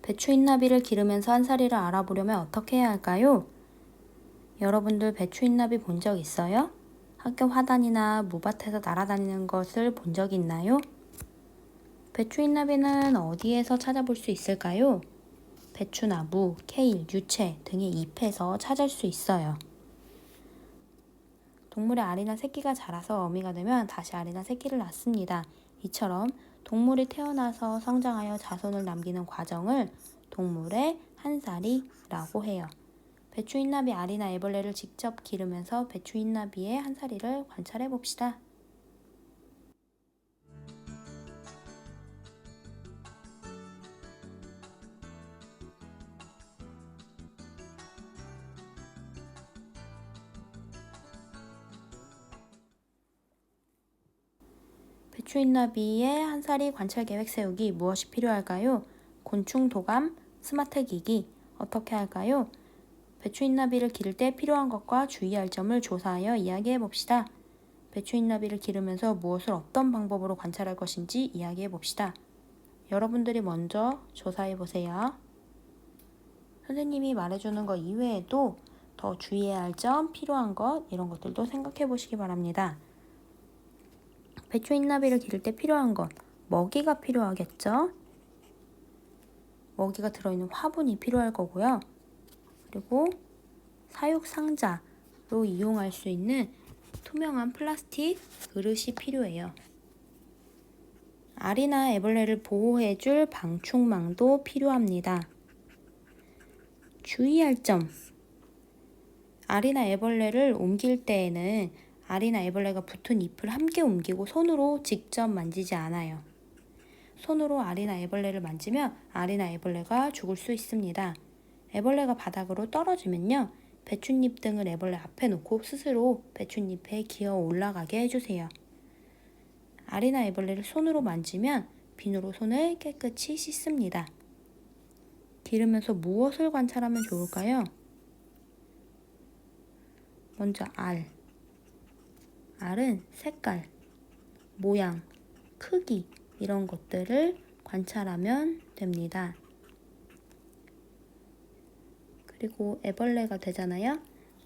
배추잎나비를 기르면서 한사리를 알아보려면 어떻게 해야 할까요? 여러분들 배추잎나비 본 적 있어요? 학교 화단이나 무밭에서 날아다니는 것을 본 적이 있나요? 배추잎나비는 어디에서 찾아볼 수 있을까요? 배추나무, 케일, 유채 등의 잎에서 찾을 수 있어요. 동물의 알이나 새끼가 자라서 어미가 되면 다시 알이나 새끼를 낳습니다. 이처럼 동물이 태어나서 성장하여 자손을 남기는 과정을 동물의 한사리라고 해요. 배추잎나비 알이나 애벌레를 직접 기르면서 배추잎나비의 한사리를 관찰해 봅시다. 배추잎나비의 한사리 관찰 계획 세우기 무엇이 필요할까요? 곤충 도감, 스마트 기기 어떻게 할까요? 배추잎나비를 기를 때 필요한 것과 주의할 점을 조사하여 이야기해 봅시다. 배추잎나비를 기르면서 무엇을 어떤 방법으로 관찰할 것인지 이야기해 봅시다. 여러분들이 먼저 조사해 보세요. 선생님이 말해주는 것 이외에도 더 주의해야 할 점, 필요한 것 이런 것들도 생각해 보시기 바랍니다. 배추잎나비를 기를 때 필요한 것, 먹이가 필요하겠죠? 먹이가 들어있는 화분이 필요할 거고요. 그리고 사육상자로 이용할 수 있는 투명한 플라스틱 그릇이 필요해요. 알이나 애벌레를 보호해줄 방충망도 필요합니다. 주의할 점. 알이나 애벌레를 옮길 때에는 알이나 애벌레가 붙은 잎을 함께 옮기고 손으로 직접 만지지 않아요. 손으로 알이나 애벌레를 만지면 알이나 애벌레가 죽을 수 있습니다. 애벌레가 바닥으로 떨어지면요. 배춧잎 등을 애벌레 앞에 놓고 스스로 배춧잎에 기어 올라가게 해주세요. 알이나 애벌레를 손으로 만지면 비누로 손을 깨끗이 씻습니다. 기르면서 무엇을 관찰하면 좋을까요? 먼저 알. 알은 색깔, 모양, 크기 이런 것들을 관찰하면 됩니다. 그리고 애벌레가 되잖아요.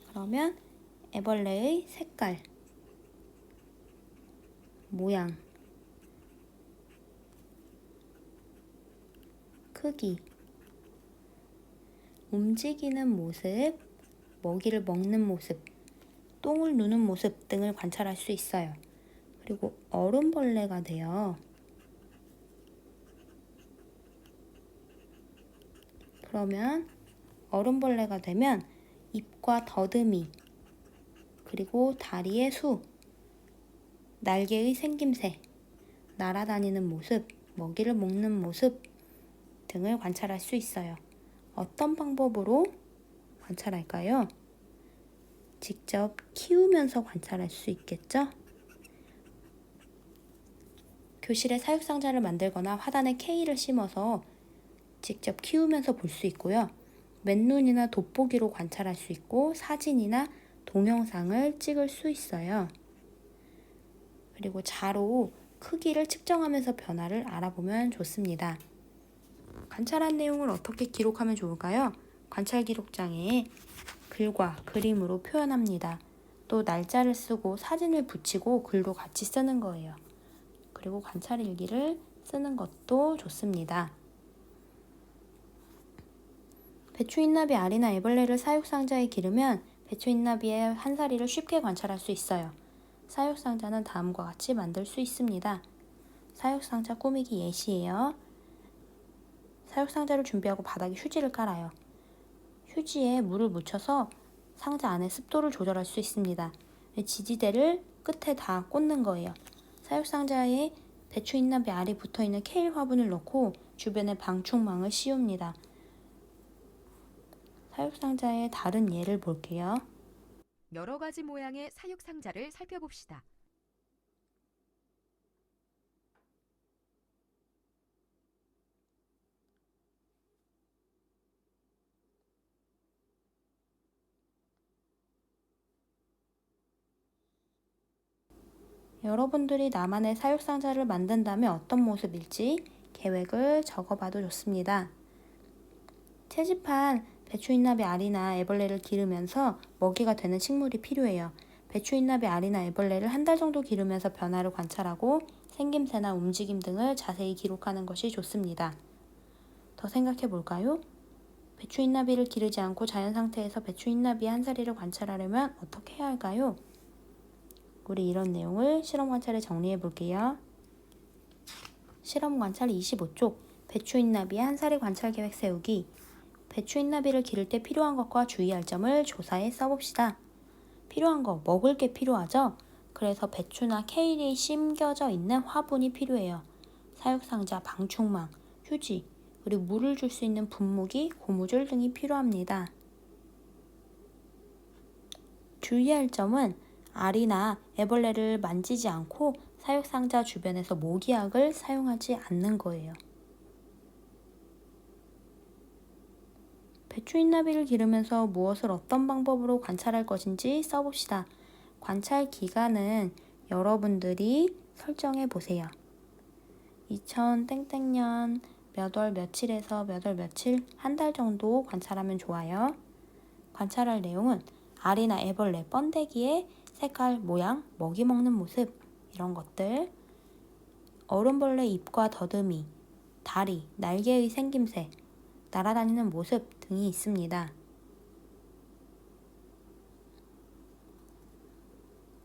그러면 애벌레의 색깔, 모양, 크기, 움직이는 모습, 먹이를 먹는 모습, 똥을 누는 모습 등을 관찰할 수 있어요. 그리고 얼음벌레가 돼요. 그러면 얼음벌레가 되면 입과 더듬이, 그리고 다리의 수, 날개의 생김새, 날아다니는 모습, 먹이를 먹는 모습 등을 관찰할 수 있어요. 어떤 방법으로 관찰할까요? 직접 키우면서 관찰할 수 있겠죠? 교실에 사육상자를 만들거나 화단에 케이를 심어서 직접 키우면서 볼 수 있고요. 맨눈이나 돋보기로 관찰할 수 있고 사진이나 동영상을 찍을 수 있어요. 그리고 자로 크기를 측정하면서 변화를 알아보면 좋습니다. 관찰한 내용을 어떻게 기록하면 좋을까요? 관찰 기록장에 글과 그림으로 표현합니다. 또 날짜를 쓰고 사진을 붙이고 글도 같이 쓰는 거예요. 그리고 관찰 일기를 쓰는 것도 좋습니다. 배추잎나비 알이나 애벌레를 사육상자에 기르면 배추잎나비의 한사리를 쉽게 관찰할 수 있어요. 사육상자는 다음과 같이 만들 수 있습니다. 사육상자 꾸미기 예시예요. 사육상자를 준비하고 바닥에 휴지를 깔아요. 휴지에 물을 묻혀서 상자 안에 습도를 조절할 수 있습니다. 지지대를 끝에 다 꽂는 거예요. 사육상자에 배추잎나비 알이 붙어있는 케일 화분을 넣고 주변에 방충망을 씌웁니다. 사육상자의 다른 예를 볼게요. 여러 가지 모양의 사육상자를 살펴봅시다. 여러분들이 나만의 사육상자를 만든다면 어떤 모습일지 계획을 적어봐도 좋습니다. 채집한 배추인나비 알이나 애벌레를 기르면서 먹이가 되는 식물이 필요해요. 배추인나비 알이나 애벌레를 한 달 정도 기르면서 변화를 관찰하고 생김새나 움직임 등을 자세히 기록하는 것이 좋습니다. 더 생각해 볼까요? 배추인나비를 기르지 않고 자연 상태에서 배추인나비의 한 사리를 관찰하려면 어떻게 해야 할까요? 우리 이런 내용을 실험 관찰에 정리해 볼게요. 실험 관찰 25쪽 배추인나비의 한 사리 관찰 계획 세우기. 배추인나비를 기를 때 필요한 것과 주의할 점을 조사해 써봅시다. 필요한 거, 먹을 게 필요하죠? 그래서 배추나 케일이 심겨져 있는 화분이 필요해요. 사육상자, 방충망, 휴지, 그리고 물을 줄 수 있는 분무기, 고무줄 등이 필요합니다. 주의할 점은 알이나 애벌레를 만지지 않고 사육상자 주변에서 모기약을 사용하지 않는 거예요. 배추인나비를 기르면서 무엇을 어떤 방법으로 관찰할 것인지 써봅시다. 관찰 기간은 여러분들이 설정해 보세요. 2000땡땡년 몇 월 며칠에서 몇 월 며칠 한 달 정도 관찰하면 좋아요. 관찰할 내용은 알이나 애벌레, 번데기의 색깔, 모양, 먹이 먹는 모습 이런 것들, 얼음벌레 입과 더듬이, 다리, 날개의 생김새, 날아다니는 모습 등이 있습니다.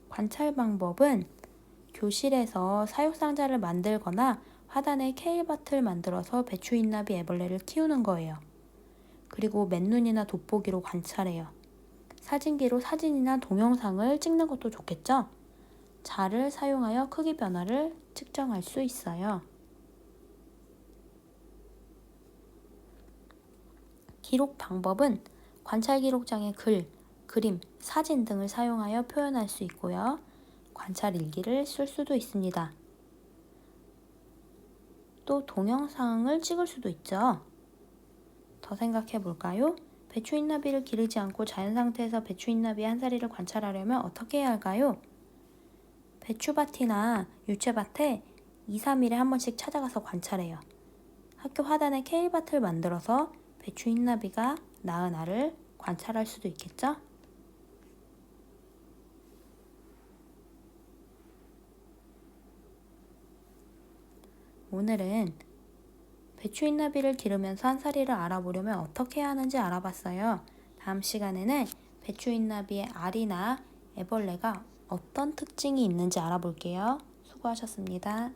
관찰 방법은 교실에서 사육상자를 만들거나 화단에 케일밭을 만들어서 배추인나비 애벌레를 키우는 거예요. 그리고 맨눈이나 돋보기로 관찰해요. 사진기로 사진이나 동영상을 찍는 것도 좋겠죠? 자를 사용하여 크기 변화를 측정할 수 있어요. 기록 방법은 관찰 기록장에 글, 그림, 사진 등을 사용하여 표현할 수 있고요. 관찰 일기를 쓸 수도 있습니다. 또 동영상을 찍을 수도 있죠. 더 생각해 볼까요? 배추인나비를 기르지 않고 자연 상태에서 배추인나비의 한 사리를 관찰하려면 어떻게 해야 할까요? 배추밭이나 유채밭에 2, 3일에 한 번씩 찾아가서 관찰해요. 학교 화단에 케일밭을 만들어서 배추인나비가 낳은 알을 관찰할 수도 있겠죠? 오늘은 배추인나비를 기르면서 한 사리를 알아보려면 어떻게 해야 하는지 알아봤어요. 다음 시간에는 배추인나비의 알이나 애벌레가 어떤 특징이 있는지 알아볼게요. 수고하셨습니다.